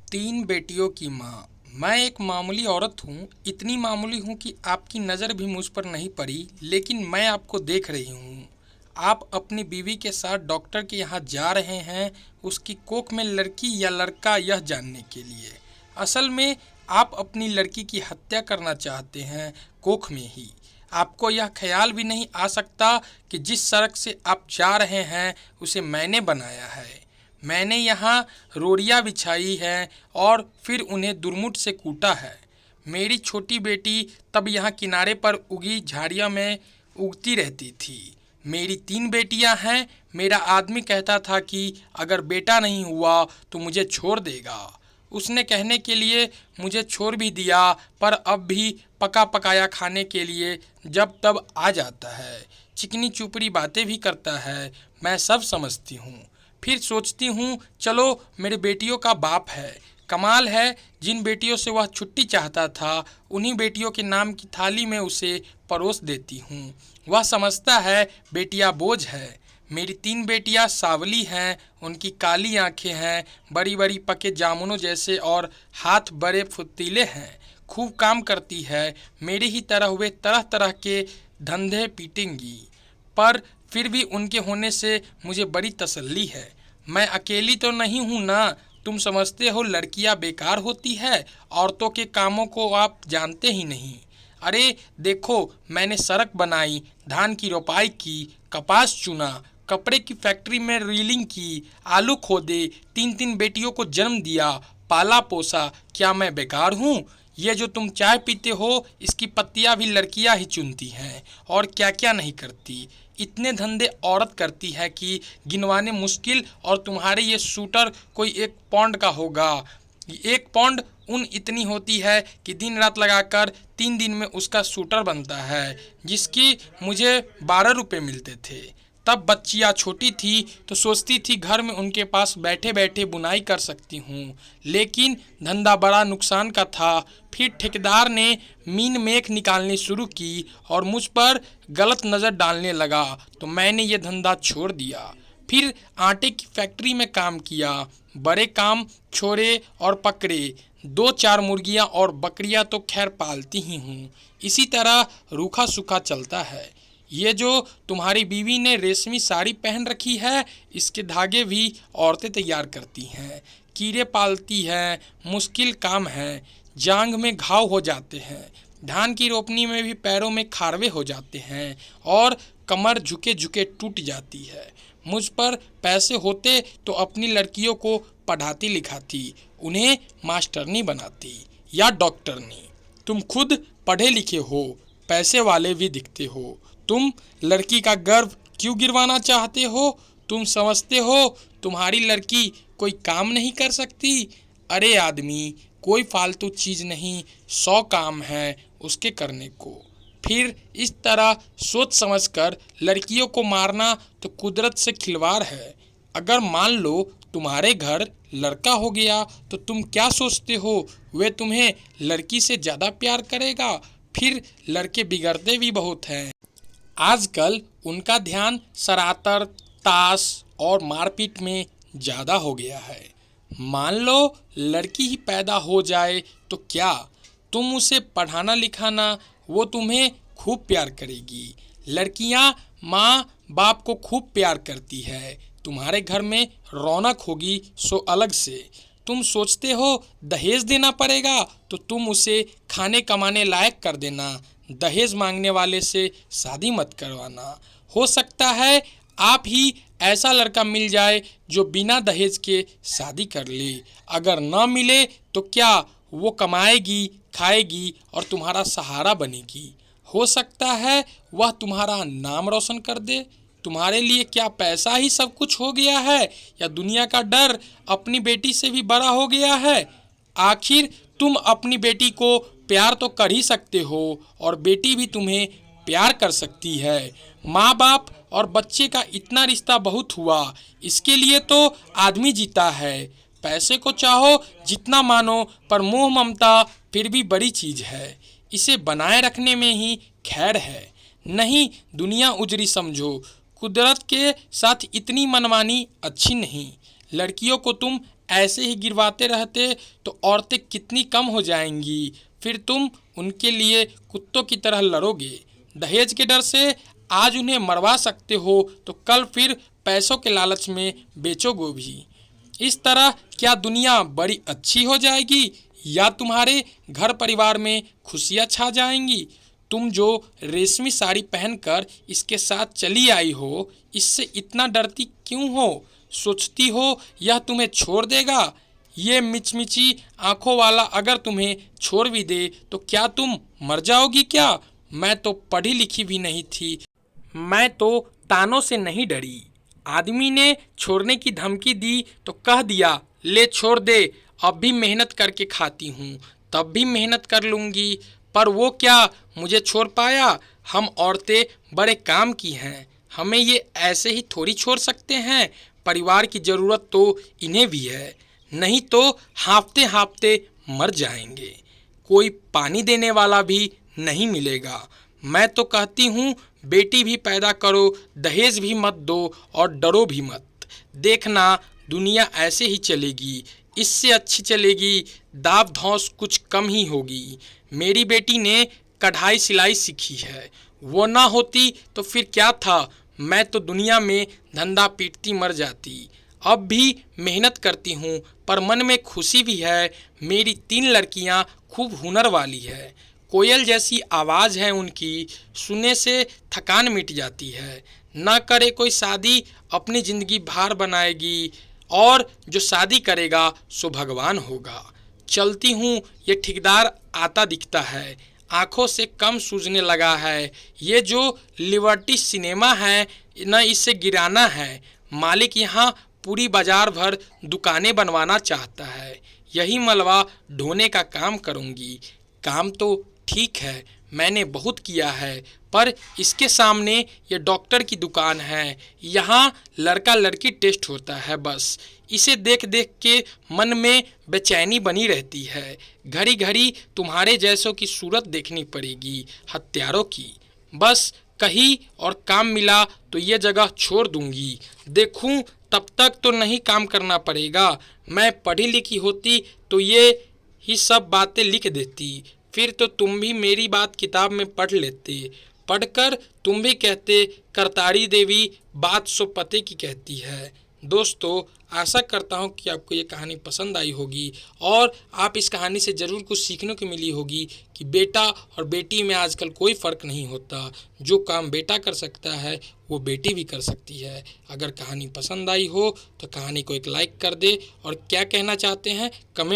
तीन बेटियों की माँ। मैं एक मामूली औरत हूँ, इतनी मामूली हूँ कि आपकी नज़र भी मुझ पर नहीं पड़ी, लेकिन मैं आपको देख रही हूँ। आप अपनी बीवी के साथ डॉक्टर के यहाँ जा रहे हैं, उसकी कोख में लड़की या लड़का यह जानने के लिए। असल में आप अपनी लड़की की हत्या करना चाहते हैं, कोख में ही। आपको यह ख्याल भी नहीं आ सकता कि जिस सड़क से आप जा रहे हैं उसे मैंने बनाया है। मैंने यहाँ रोड़ियाँ बिछाई हैं और फिर उन्हें दुर्मुट से कूटा है। मेरी छोटी बेटी तब यहाँ किनारे पर उगी झाड़ियों में उगती रहती थी। मेरी तीन बेटियाँ हैं। मेरा आदमी कहता था कि अगर बेटा नहीं हुआ तो मुझे छोड़ देगा। उसने कहने के लिए मुझे छोड़ भी दिया, पर अब भी पका पकाया खाने के लिए जब तब आ जाता है। चिकनी चुपड़ी बातें भी करता है, मैं सब समझती हूँ। फिर सोचती हूँ चलो मेरे बेटियों का बाप है। कमाल है, जिन बेटियों से वह छुट्टी चाहता था उन्हीं बेटियों के नाम की थाली में उसे परोस देती हूँ। वह समझता है बेटियाँ बोझ है। मेरी तीन बेटियाँ सावली हैं, उनकी काली आंखें हैं, बड़ी बड़ी पके जामुनों जैसे और हाथ बड़े फुर्तीले हैं। खूब काम करती है, मेरी ही तरह वे तरह तरह के धंधे पीटेंगी, पर फिर भी उनके होने से मुझे बड़ी तसल्ली है। मैं अकेली तो नहीं हूँ ना। तुम समझते हो लड़कियाँ बेकार होती है, औरतों के कामों को आप जानते ही नहीं। अरे देखो, मैंने सड़क बनाई, धान की रोपाई की, कपास चुना, कपड़े की फैक्ट्री में रीलिंग की, आलू खोदे, तीन तीन बेटियों को जन्म दिया, पाला पोसा। क्या मैं बेकार हूँ? ये जो तुम चाय पीते हो, इसकी पत्तियाँ भी लड़कियाँ ही चुनती हैं, और क्या क्या नहीं करती। इतने धंधे औरत करती है कि गिनवाने मुश्किल, और तुम्हारे ये शूटर कोई 1 पाउंड का होगा। 1 पाउंड ऊन इतनी होती है कि दिन रात लगाकर 3 दिन में उसका शूटर बनता है, जिसकी मुझे 12 रुपये मिलते थे। तब बच्चियाँ छोटी थी तो सोचती थी घर में उनके पास बैठे बैठे बुनाई कर सकती हूँ, लेकिन धंधा बड़ा नुकसान का था। फिर ठेकेदार ने मीन मेख निकालनी शुरू की और मुझ पर गलत नज़र डालने लगा, तो मैंने ये धंधा छोड़ दिया। फिर आटे की फैक्ट्री में काम किया, बड़े काम छोड़े और पकड़े। 2-4 मुर्गियाँ और बकरियाँ तो खैर पालती ही हूँ। इसी तरह रूखा सूखा चलता है। ये जो तुम्हारी बीवी ने रेशमी साड़ी पहन रखी है, इसके धागे भी औरतें तैयार करती हैं। कीड़े पालती हैं, मुश्किल काम है। जांघ में घाव हो जाते हैं, धान की रोपनी में भी पैरों में खारवे हो जाते हैं, और कमर झुके झुके टूट जाती है। मुझ पर पैसे होते तो अपनी लड़कियों को पढ़ाती लिखाती, उन्हें मास्टरनी बनाती या डॉक्टरनी। तुम खुद पढ़े लिखे हो, पैसे वाले भी दिखते हो। तुम लड़की का गर्व क्यों गिरवाना चाहते हो? तुम समझते हो तुम्हारी लड़की कोई काम नहीं कर सकती? अरे आदमी, कोई फालतू चीज़ नहीं, 100 काम है उसके करने को। फिर इस तरह सोच समझकर लड़कियों को मारना तो कुदरत से खिलवाड़ है। अगर मान लो तुम्हारे घर लड़का हो गया तो तुम क्या सोचते हो, वे तुम्हें लड़की से ज़्यादा प्यार करेगा? फिर लड़के बिगड़ते भी बहुत हैं। आजकल उनका ध्यान सरातर, ताश और मारपीट में ज़्यादा हो गया है। मान लो लड़की ही पैदा हो जाए तो क्या? तुम उसे पढ़ाना लिखाना, वो तुम्हें खूब प्यार करेगी। लड़कियां माँ बाप को खूब प्यार करती है। तुम्हारे घर में रौनक होगी सो अलग से। तुम सोचते हो दहेज देना पड़ेगा तो तुम उसे खाने कमाने लायक कर देना। दहेज मांगने वाले से शादी मत करवाना। हो सकता है आप ही ऐसा लड़का मिल जाए जो बिना दहेज के शादी कर ले। अगर न मिले तो क्या, वो कमाएगी, खाएगी और तुम्हारा सहारा बनेगी। हो सकता है वह तुम्हारा नाम रोशन कर दे। तुम्हारे लिए क्या पैसा ही सब कुछ हो गया है, या दुनिया का डर अपनी बेटी से भी बड़ा हो गया है? आखिर तुम अपनी बेटी को प्यार तो कर ही सकते हो, और बेटी भी तुम्हें प्यार कर सकती है। माँ बाप और बच्चे का इतना रिश्ता बहुत हुआ, इसके लिए तो आदमी जीता है। पैसे को चाहो जितना मानो, पर मोह ममता फिर भी बड़ी चीज़ है। इसे बनाए रखने में ही खैर है। नहीं दुनिया उजरी समझो, कुदरत के साथ इतनी मनमानी अच्छी नहीं। लड़कियों को तुम ऐसे ही गिरवाते रहते तो औरतें कितनी कम हो जाएंगी, फिर तुम उनके लिए कुत्तों की तरह लड़ोगे। दहेज के डर से आज उन्हें मरवा सकते हो तो कल फिर पैसों के लालच में बेचोगे भी। इस तरह क्या दुनिया बड़ी अच्छी हो जाएगी या तुम्हारे घर परिवार में खुशियाँ छा जाएंगी? तुम जो रेशमी साड़ी पहनकर इसके साथ चली आई हो, इससे इतना डरती क्यों हो? सोचती हो यह तुम्हें छोड़ देगा? ये मिचमिची आंखों वाला अगर तुम्हें छोड़ भी दे तो क्या तुम मर जाओगी क्या? मैं तो पढ़ी लिखी भी नहीं थी, मैं तो तानों से नहीं डरी। आदमी ने छोड़ने की धमकी दी तो कह दिया ले छोड़ दे, अब भी मेहनत करके खाती हूँ, तब भी मेहनत कर लूँगी। पर वो क्या मुझे छोड़ पाया? हम औरतें बड़े काम की हैं, हमें ये ऐसे ही थोड़ी छोड़ सकते हैं। परिवार की ज़रूरत तो इन्हें भी है, नहीं तो हाँफते हाँफते मर जाएंगे। कोई पानी देने वाला भी नहीं मिलेगा। मैं तो कहती हूँ बेटी भी पैदा करो, दहेज भी मत दो और डरो भी मत। देखना दुनिया ऐसे ही चलेगी, इससे अच्छी चलेगी, दाब धौंस कुछ कम ही होगी। मेरी बेटी ने कढ़ाई सिलाई सीखी है, वो ना होती तो फिर क्या था, मैं तो दुनिया में धंधा पीटती मर जाती। अब भी मेहनत करती हूँ पर मन में खुशी भी है। मेरी 3 लड़कियाँ खूब हुनर वाली है, कोयल जैसी आवाज़ है उनकी, सुनने से थकान मिट जाती है। ना करे कोई शादी अपनी ज़िंदगी भार बनाएगी, और जो शादी करेगा सो भगवान होगा। चलती हूँ ये ठेकेदार आता दिखता है, आंखों से कम सूझने लगा है। ये जो लिबर्टी सिनेमा है न, इसे गिराना है। मालिक यहाँ पूरी बाजार भर दुकानें बनवाना चाहता है, यही मलबा ढोने का काम करूँगी। काम तो ठीक है, मैंने बहुत किया है, पर इसके सामने ये डॉक्टर की दुकान है, यहाँ लड़का लड़की टेस्ट होता है बस। इसे देख देख के मन में बेचैनी बनी रहती है। घड़ी घड़ी तुम्हारे जैसों की सूरत देखनी पड़ेगी, हत्यारों की। बस कहीं और काम मिला तो ये जगह छोड़ दूंगी। देखूं तब तक तो नहीं काम करना पड़ेगा। मैं पढ़ी लिखी होती तो ये ही सब बातें लिख देती, फिर तो तुम भी मेरी बात किताब में पढ़ लेते। पढ़कर तुम भी कहते करतारी देवी बात सो पते की कहती है। दोस्तों, आशा करता हूँ कि आपको ये कहानी पसंद आई होगी और आप इस कहानी से ज़रूर कुछ सीखने को मिली होगी कि बेटा और बेटी में आजकल कोई फ़र्क नहीं होता। जो काम बेटा कर सकता है वो बेटी भी कर सकती है। अगर कहानी पसंद आई हो तो कहानी को एक लाइक कर दे, और क्या कहना चाहते हैं कमेंट